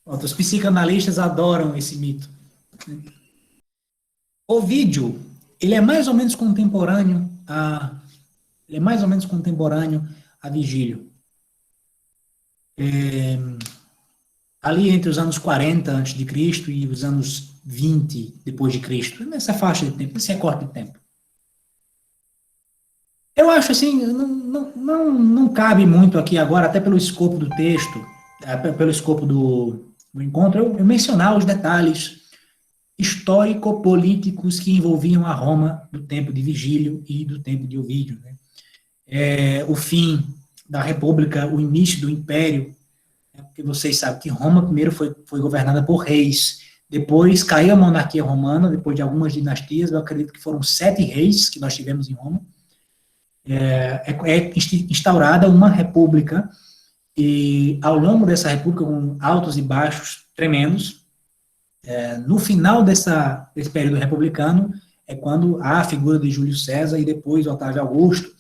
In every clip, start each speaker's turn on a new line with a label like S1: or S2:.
S1: Os psicanalistas adoram esse mito. Ovídio, ele é mais ou menos contemporâneo a Vigílio. Ali entre os anos 40 a.C. e os anos 20 depois de Cristo, nessa faixa de tempo, nesse recorte de tempo. Eu acho assim, não cabe muito aqui agora, até pelo escopo do texto, pelo escopo do encontro, eu mencionar os detalhes histórico-políticos que envolviam a Roma do tempo de Vigílio e do tempo de Ovídio. Né? O fim da República, o início do Império, porque vocês sabem que Roma primeiro foi governada por reis, depois caiu a monarquia romana, depois de algumas dinastias, eu acredito que foram 7 reis que nós tivemos em Roma, instaurada uma república, e ao longo dessa república, com altos e baixos tremendos, no final desse período republicano, é quando há a figura de Júlio César e depois Otávio Augusto.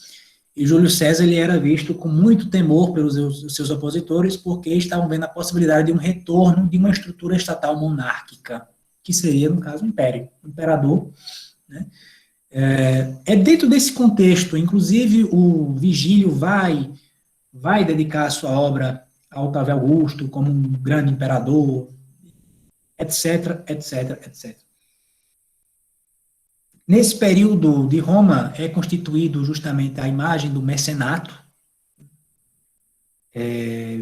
S1: E Júlio César ele era visto com muito temor pelos seus opositores, porque estavam vendo a possibilidade de um retorno de uma estrutura estatal monárquica, que seria, no caso, o império, o imperador. Né? Dentro desse contexto, inclusive, o Vigílio vai dedicar a sua obra a Otávio Augusto como um grande imperador, etc, etc, etc. Nesse período de Roma é constituído justamente a imagem do mecenato.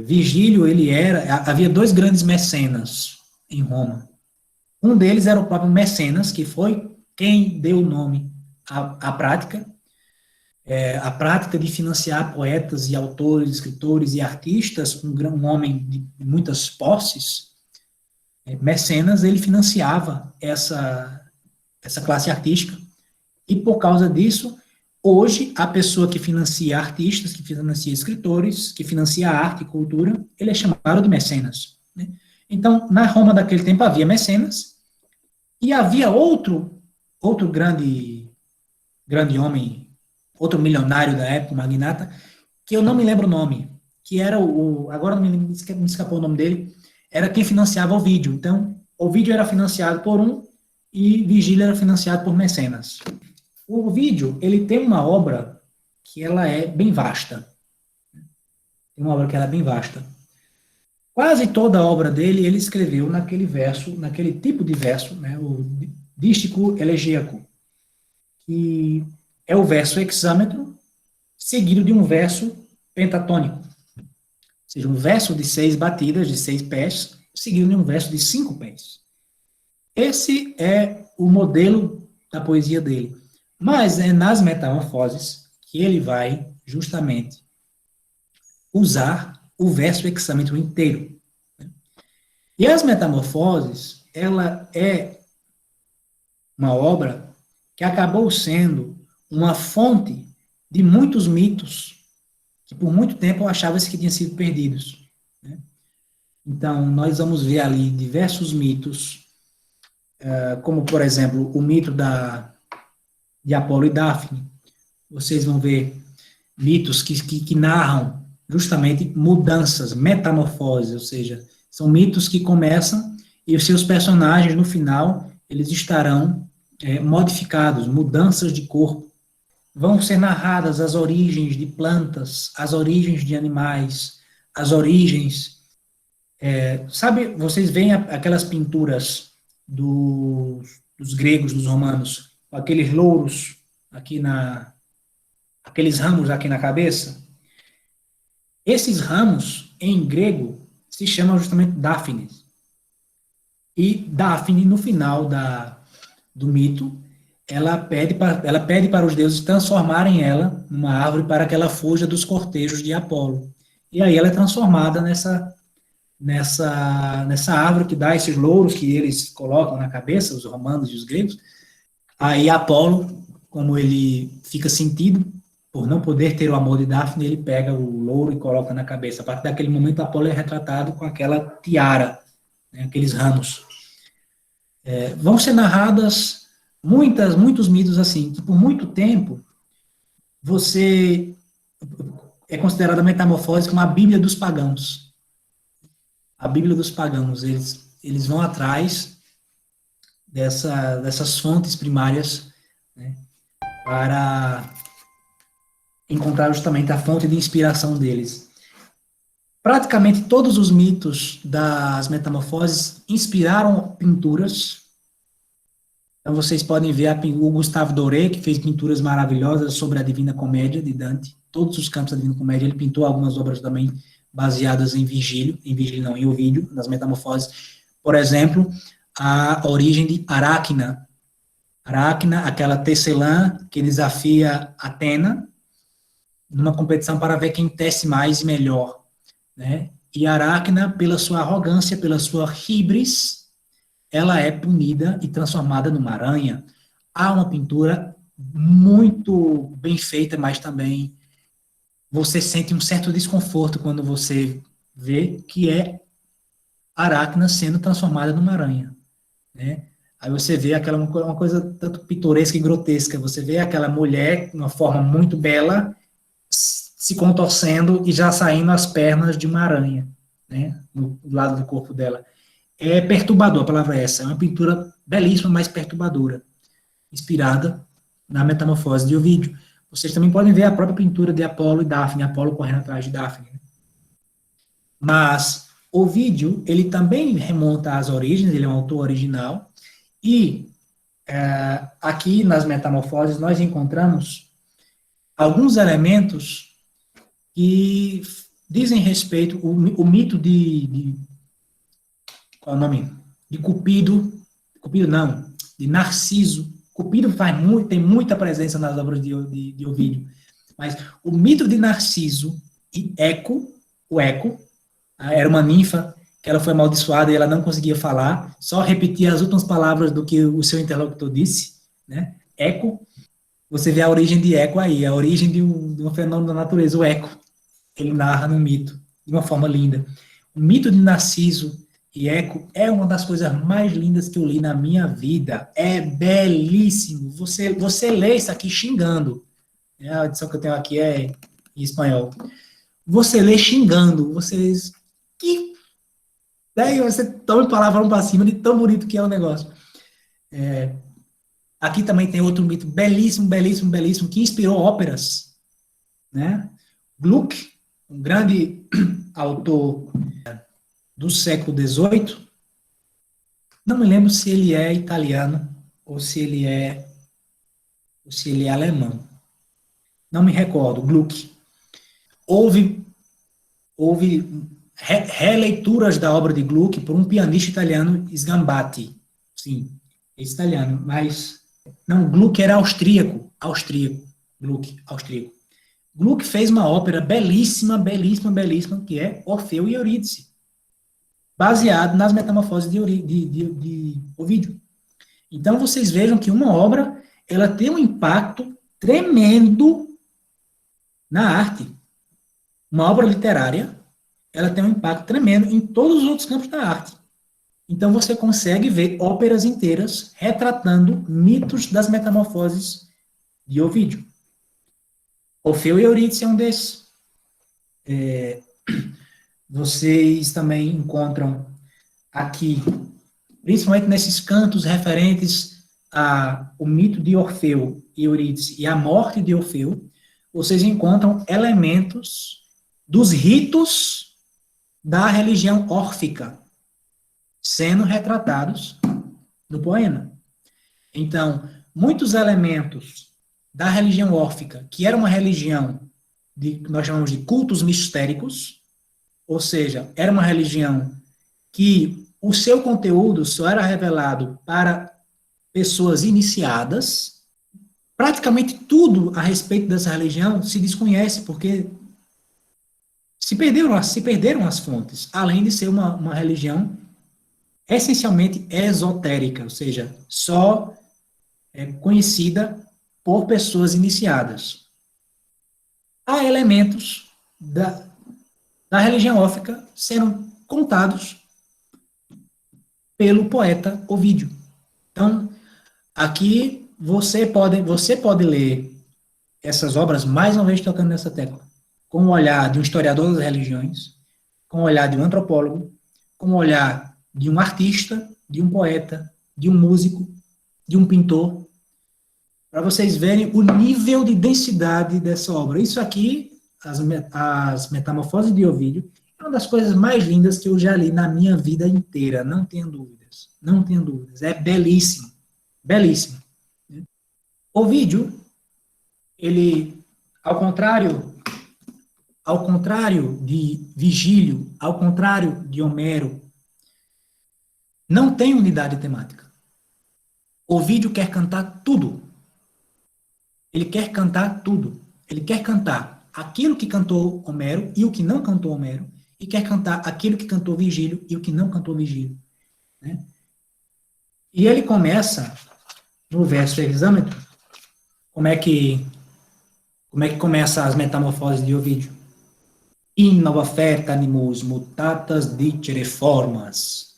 S1: Vigílio, havia 2 grandes mecenas em Roma. Um deles era o próprio Mecenas, que foi quem deu o nome à prática, a prática de financiar poetas e autores, escritores e artistas, um homem de muitas posses. Mecenas, ele financiava essa classe artística, e por causa disso, hoje, a pessoa que financia artistas, que financia escritores, que financia arte e cultura, ele é chamado de mecenas. Né? Então, na Roma daquele tempo havia mecenas, e havia outro grande homem, outro milionário da época, magnata, que eu não me lembro o nome, que era agora me escapou o nome dele, era quem financiava Ovídio. Então, Ovídio era financiado por um, e Vigílio era financiado por mecenas. O Ovídio, ele tem uma obra que ela é bem vasta. Quase toda a obra dele, ele escreveu naquele tipo de verso, né, o dístico elegíaco, que é o verso hexâmetro, seguido de um verso pentatônico. Ou seja, um verso de 6 batidas, de 6 pés, seguido de um verso de 5 pés. Esse é o modelo da poesia dele. Mas é nas Metamorfoses que ele vai, justamente, usar o verso hexâmetro inteiro. E as Metamorfoses, ela é uma obra que acabou sendo uma fonte de muitos mitos que por muito tempo achava-se que tinham sido perdidos. Né? Então, nós vamos ver ali diversos mitos, como, por exemplo, o mito de Apolo e Daphne. Vocês vão ver mitos que narram justamente mudanças, metamorfoses, ou seja, são mitos que começam e os seus personagens, no final, eles estarão modificados, mudanças de corpo. Vão ser narradas as origens de plantas, as origens de animais, as origens... sabe, vocês veem aquelas pinturas dos gregos, dos romanos, com aqueles louros aqui aqueles ramos aqui na cabeça? Esses ramos, em grego, se chamam justamente Dáfnis. E Dáfne, no final do mito, ela pede para os deuses transformarem ela numa árvore para que ela fuja dos cortejos de Apolo. E aí ela é transformada nessa árvore que dá esses louros que eles colocam na cabeça, os romanos e os gregos. Aí Apolo, como ele fica sentido por não poder ter o amor de Dáfne, ele pega o louro e coloca na cabeça. A partir daquele momento, Apolo é retratado com aquela tiara, né, aqueles ramos. Vão ser narradas muitos mitos assim, que por muito tempo é considerada a Metamorfose como a Bíblia dos pagãos. a Bíblia dos pagãos, eles vão atrás dessas fontes primárias, né, para encontrar justamente a fonte de inspiração deles. Praticamente todos os mitos das metamorfoses inspiraram pinturas. Então vocês podem ver o Gustave Doré, que fez pinturas maravilhosas sobre a Divina Comédia de Dante. Todos os campos da Divina Comédia, ele pintou algumas obras também baseadas em em Ovídio, nas metamorfoses. Por exemplo, a origem de Aracna. Aracna, aquela tecelã que desafia Atena numa competição para ver quem tece mais e melhor, né? E Aracna, pela sua arrogância, pela sua híbris, ela é punida e transformada numa aranha. Há uma pintura muito bem feita, mas também você sente um certo desconforto quando você vê que é Aracna sendo transformada numa aranha, né? Aí você vê uma coisa tanto pitoresca e grotesca. Você vê aquela mulher, de uma forma muito bela, se contorcendo e já saindo as pernas de uma aranha, né, no lado do corpo dela. É perturbador, a palavra é essa. É uma pintura belíssima, mas perturbadora, inspirada na Metamorfose de Ovídio. Vocês também podem ver a própria pintura de Apolo e Daphne, Apolo correndo atrás de Daphne. Mas Ovídio, ele também remonta às origens, ele é um autor original, e aqui nas Metamorfoses nós encontramos alguns elementos que dizem respeito, o mito qual é o nome? De Cupido não, de Narciso. Cupido tem muita presença nas obras de Ovídio, mas o mito de Narciso e o Eco, era uma ninfa que ela foi amaldiçoada e ela não conseguia falar, só repetia as últimas palavras do que o seu interlocutor disse, né? Eco, você vê a origem de Eco aí, a origem de um fenômeno da natureza, o Eco. Ele narra no mito, de uma forma linda. O mito de Narciso e Eco é uma das coisas mais lindas que eu li na minha vida. É belíssimo. Você lê isso aqui xingando. A edição que eu tenho aqui é em espanhol. Você lê xingando. Daí você toma palavrão para cima de tão bonito que é o negócio. Aqui também tem outro mito belíssimo, belíssimo, belíssimo, que inspirou óperas, né? Gluck, um grande autor do século XVIII, não me lembro se ele é italiano ou se ele é alemão. Não me recordo. Gluck. Houve releituras da obra de Gluck por um pianista italiano, Sgambati. Sim, é italiano, mas não, Gluck era austríaco. Gluck, austríaco. Gluck fez uma ópera belíssima, belíssima, belíssima, que é Orfeu e Eurídice, baseado nas metamorfoses de Ovídio. Então, vocês vejam que uma obra, ela tem um impacto tremendo na arte. Uma obra literária, ela tem um impacto tremendo em todos os outros campos da arte. Então, você consegue ver óperas inteiras retratando mitos das metamorfoses de Ovídio. Orfeu e Eurídice é um desses. Vocês também encontram aqui, principalmente nesses cantos referentes ao mito de Orfeu e Eurídice e a morte de Orfeu, vocês encontram elementos dos ritos da religião órfica sendo retratados no poema. Então, muitos elementos da religião órfica, que era uma religião que nós chamamos de cultos mistéricos, ou seja, era uma religião que o seu conteúdo só era revelado para pessoas iniciadas. Praticamente tudo a respeito dessa religião se desconhece, porque se perderam as fontes, além de ser uma religião essencialmente esotérica, ou seja, só conhecida por pessoas iniciadas. Há elementos da religião órfica sendo contados pelo poeta Ovídio. Então, aqui você pode ler essas obras, mais uma vez tocando nessa tecla, com o olhar de um historiador das religiões, com o olhar de um antropólogo, com o olhar de um artista, de um poeta, de um músico, de um pintor, para vocês verem o nível de densidade dessa obra. Isso aqui, as Metamorfoses de Ovídio, é uma das coisas mais lindas que eu já li na minha vida inteira, não tenho dúvidas, não tenho dúvidas, é belíssimo, belíssimo. Ovídio, ele, ao contrário de Virgílio, ao contrário de Homero, não tem unidade temática. Ovídio quer cantar tudo. Ele quer cantar tudo. Ele quer cantar aquilo que cantou Homero e o que não cantou Homero, e quer cantar aquilo que cantou Virgílio e o que não cantou Virgílio. Né? E ele começa, no verso hexâmetro, como é que começa as Metamorfoses de Ovídio? In nova fert animus mutatas dicere formas,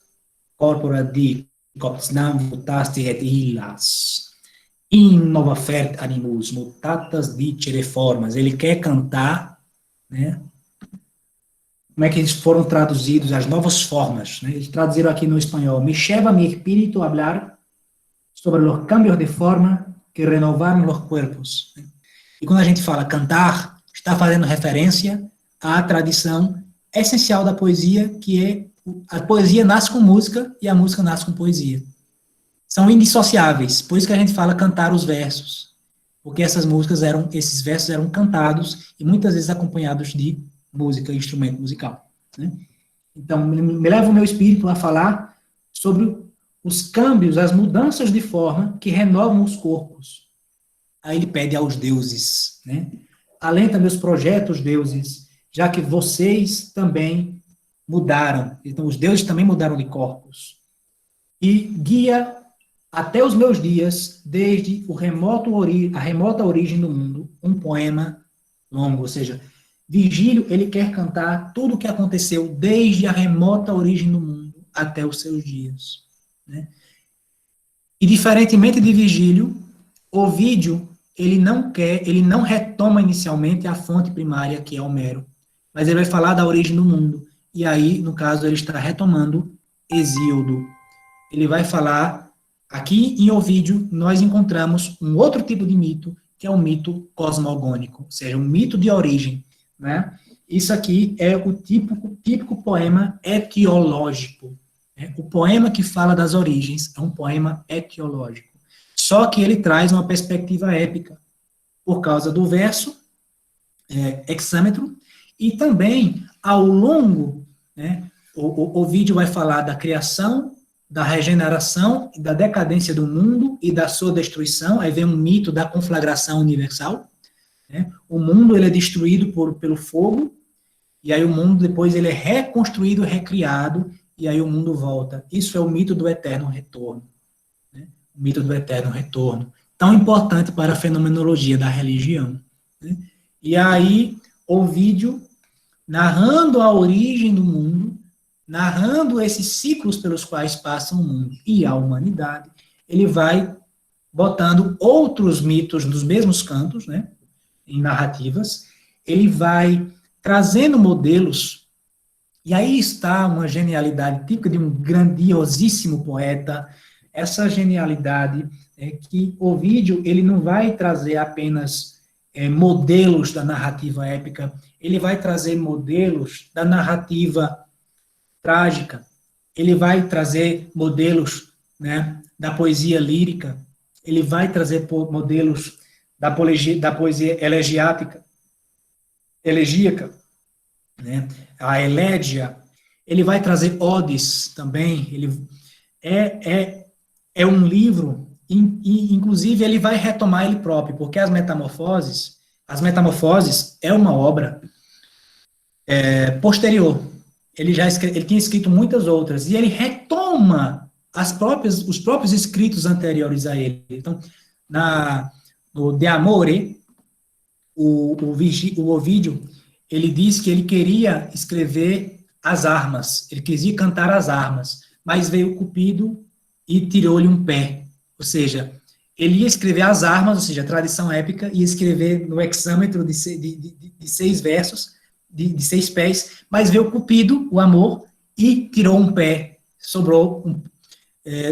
S1: corpora dicots nam mutasti et illas. In nova fert animus mutatas dicere formas. Ele quer cantar, né? Como é que eles foram traduzidos, as novas formas, né? Eles traduziram aqui no espanhol, me lleva mi espíritu a hablar sobre los cambios de forma que renovaram los cuerpos. E quando a gente fala cantar, está fazendo referência à tradição essencial da poesia, que é a poesia nasce com música e a música nasce com poesia. São indissociáveis, por isso que a gente fala cantar os versos, porque esses versos eram cantados e muitas vezes acompanhados de música, instrumento musical. Né? Então, me leva o meu espírito a falar sobre os câmbios, as mudanças de forma que renovam os corpos. Aí ele pede aos deuses, né? Alenta meus projetos, deuses, já que vocês também mudaram. Então, os deuses também mudaram de corpos. E guia até os meus dias, desde a remota origem do mundo, um poema longo. Ou seja, Virgílio, ele quer cantar tudo o que aconteceu desde a remota origem do mundo até os seus dias. Né? E, diferentemente de Virgílio, Ovídio, ele não retoma inicialmente a fonte primária, que é Homero, mas ele vai falar da origem do mundo. E aí, no caso, ele está retomando Hesíodo. Ele vai falar, aqui em Ovídio, nós encontramos um outro tipo de mito, que é o mito cosmogônico, ou seja, um mito de origem. Né? Isso aqui é o típico poema etiológico. Né? O poema que fala das origens é um poema etiológico. Só que ele traz uma perspectiva épica, por causa do verso hexâmetro, e também, ao longo, né, o Ovídio vai falar da criação, da regeneração, da decadência do mundo e da sua destruição. Aí vem um mito da conflagração universal. Né? O mundo ele é destruído pelo fogo, e aí o mundo depois ele é reconstruído, recriado, e aí o mundo volta. Isso é o mito do eterno retorno. Né? O mito do eterno retorno. Tão importante para a fenomenologia da religião. Né? E aí, Ovídio, narrando a origem do mundo, narrando esses ciclos pelos quais passa o mundo e a humanidade, ele vai botando outros mitos nos mesmos cantos, né, em narrativas, ele vai trazendo modelos, e aí está uma genialidade típica de um grandiosíssimo poeta. Essa genialidade é que Ovídio, ele não vai trazer apenas modelos da narrativa épica, ele vai trazer modelos da narrativa trágica, ele vai trazer modelos, né, da poesia lírica, ele vai trazer modelos da poesia elegíaca, né, a elégia, ele vai trazer odes também, ele é um livro, inclusive ele vai retomar ele próprio, porque as Metamorfoses é uma obra posterior. Ele tinha escrito muitas outras, e ele retoma os próprios escritos anteriores a ele. Então, no De Amore, o Ovídio, ele diz que ele queria escrever as armas, ele queria cantar as armas, mas veio Cupido e tirou-lhe um pé. Ou seja, ele ia escrever as armas, ou seja, a tradição épica, ia escrever no hexâmetro de 6 versos, de 6 pés, mas veio Cupido, o amor, e tirou um pé, sobrou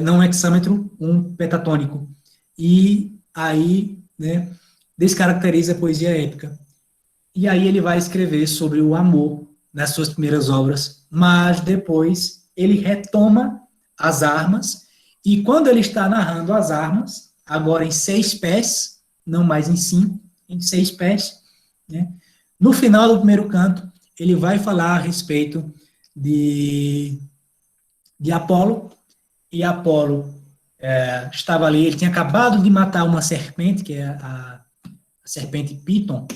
S1: não um hexâmetro, um pentatônico. E aí, né, descaracteriza a poesia épica. E aí ele vai escrever sobre o amor nas suas primeiras obras, mas depois ele retoma as armas, e quando ele está narrando as armas, agora em 6 pés, não mais em 5, em 6 pés, né, no final do primeiro canto, ele vai falar a respeito de Apolo, e Apolo estava ali, ele tinha acabado de matar uma serpente, que é a serpente Piton,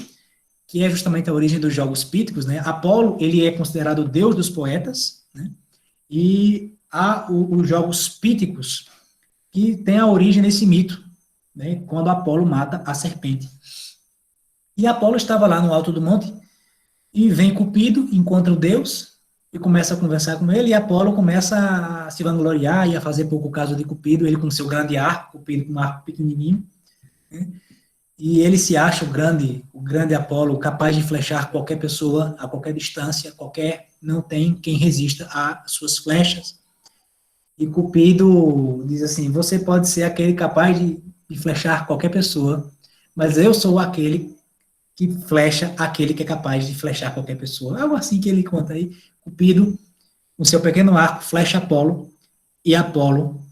S1: que é justamente a origem dos jogos píticos, né? Apolo, ele é considerado o deus dos poetas, né? E há os jogos píticos, que tem a origem nesse mito, né? Quando Apolo mata a serpente. E Apolo estava lá no alto do monte, e vem Cupido, encontra o deus, e começa a conversar com ele, e Apolo começa a se vangloriar e a fazer pouco caso de Cupido, ele com seu grande arco, Cupido com um arco pequenininho, né? E ele se acha o grande Apolo, capaz de flechar qualquer pessoa a qualquer distância, não tem quem resista às suas flechas. E Cupido diz assim: você pode ser aquele capaz de flechar qualquer pessoa, mas eu sou aquele que flecha aquele que é capaz de flechar qualquer pessoa. Algo assim que ele conta aí. Cupido, com seu pequeno arco, flecha Apolo, e Apolo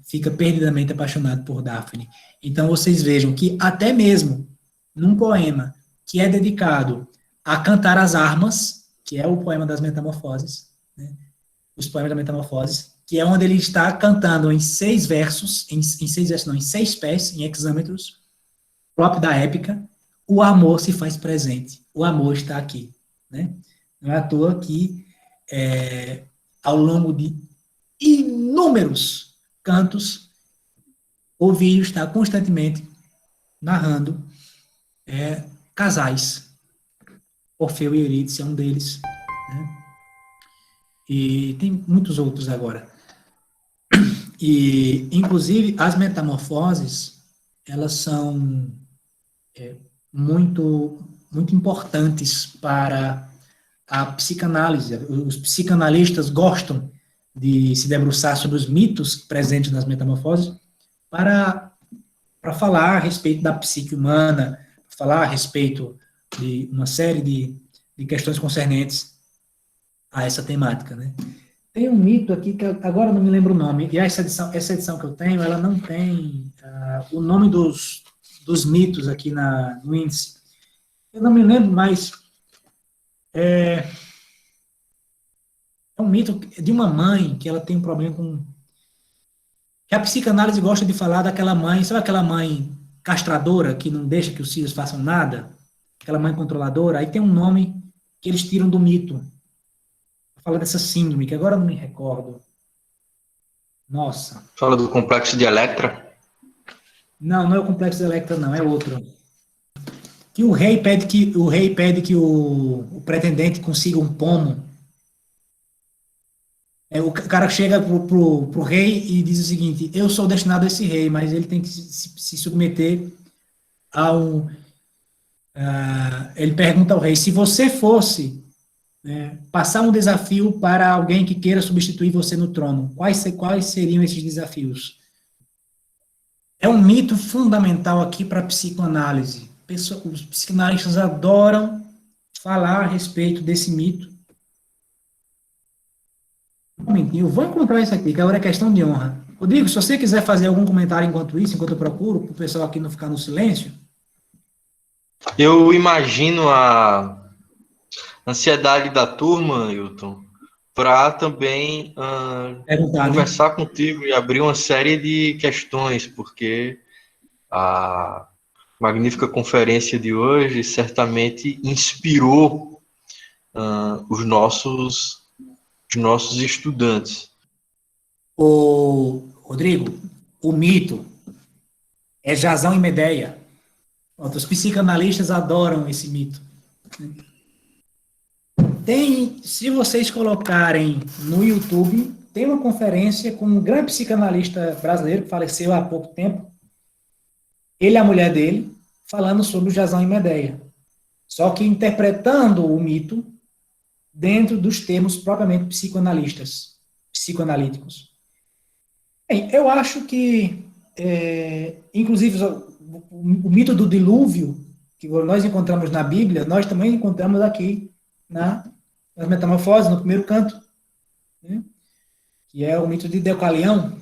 S1: fica perdidamente apaixonado por Daphne. Então vocês vejam que até mesmo num poema que é dedicado a cantar as armas, que é o poema das Metamorfoses, né, os poemas da Metamorfoses, que é onde ele está cantando em 6 versos, em 6 versos não, em 6 pés, em hexâmetros, próprio da épica, o amor se faz presente, o amor está aqui, né? Não é à toa que ao longo de inúmeros cantos, Ovídio está constantemente narrando casais. Orfeu e Eurídice é um deles, né? E tem muitos outros agora. E, inclusive, as metamorfoses, elas são muito, muito importantes para a psicanálise. Os psicanalistas gostam de se debruçar sobre os mitos presentes nas metamorfoses para falar a respeito da psique humana, falar a respeito de uma série de questões concernentes a essa temática, né? Tem um mito aqui que agora não me lembro o nome, e essa edição que eu tenho, ela não tem o nome dos mitos aqui no índice. Eu não me lembro, mas é um mito de uma mãe que ela tem um problema com... Que a psicanálise gosta de falar daquela mãe, sabe aquela mãe castradora que não deixa que os filhos façam nada? Aquela mãe controladora? Aí tem um nome que eles tiram do mito. Fala dessa síndrome, que agora eu não me recordo. Nossa.
S2: Fala do complexo de Electra?
S1: Não, não é o complexo de Electra, não, é outro. Que o rei pede que o pretendente consiga um pomo. O cara chega pro rei e diz o seguinte: eu sou destinado a esse rei, mas ele tem que se submeter a um. Ele pergunta ao rei: se você fosse passar um desafio para alguém que queira substituir você no trono, quais seriam esses desafios? É um mito fundamental aqui para a psicoanálise. Os psicanalistas adoram falar a respeito desse mito. Um momentinho, eu vou encontrar isso aqui, que agora é questão de honra. Rodrigo, se você quiser fazer algum comentário enquanto isso, enquanto eu procuro, para o pessoal aqui não ficar no silêncio.
S2: Eu imagino a ansiedade da turma, Hilton, para também conversar contigo e abrir uma série de questões, porque a magnífica conferência de hoje certamente inspirou os nossos estudantes.
S1: Rodrigo, o mito é Jasão e Medeia. Os psicanalistas adoram esse mito. Se vocês colocarem no YouTube, tem uma conferência com um grande psicanalista brasileiro que faleceu há pouco tempo, ele e a mulher dele, falando sobre o Jasão e Medeia. Só que interpretando o mito dentro dos termos propriamente psicoanalíticos. Bem, eu acho que, inclusive, o mito do dilúvio, que nós encontramos na Bíblia, nós também encontramos aqui nas Metamorfoses, no primeiro canto, né? Que é o mito de Deucalião,